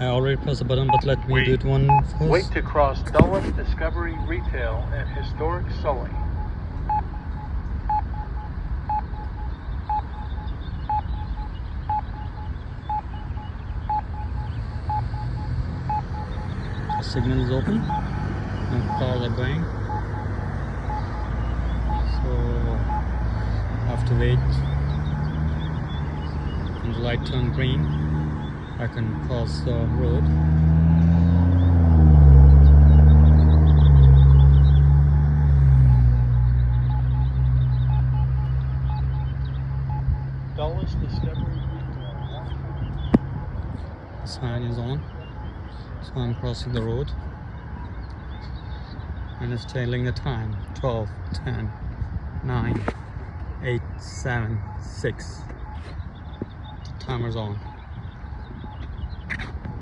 I already pressed the button, but let me do it one first. Wait to cross Dulles Discovery Retail and Historic Sully. The signal is open and cars are going. So I have to wait. When the light turns green, I can cross the road. Dulles Discovery Retail. The sign is on, so I'm crossing the road, and it's telling the time 12, 10, 9, 8, 7, 6. The timer's on.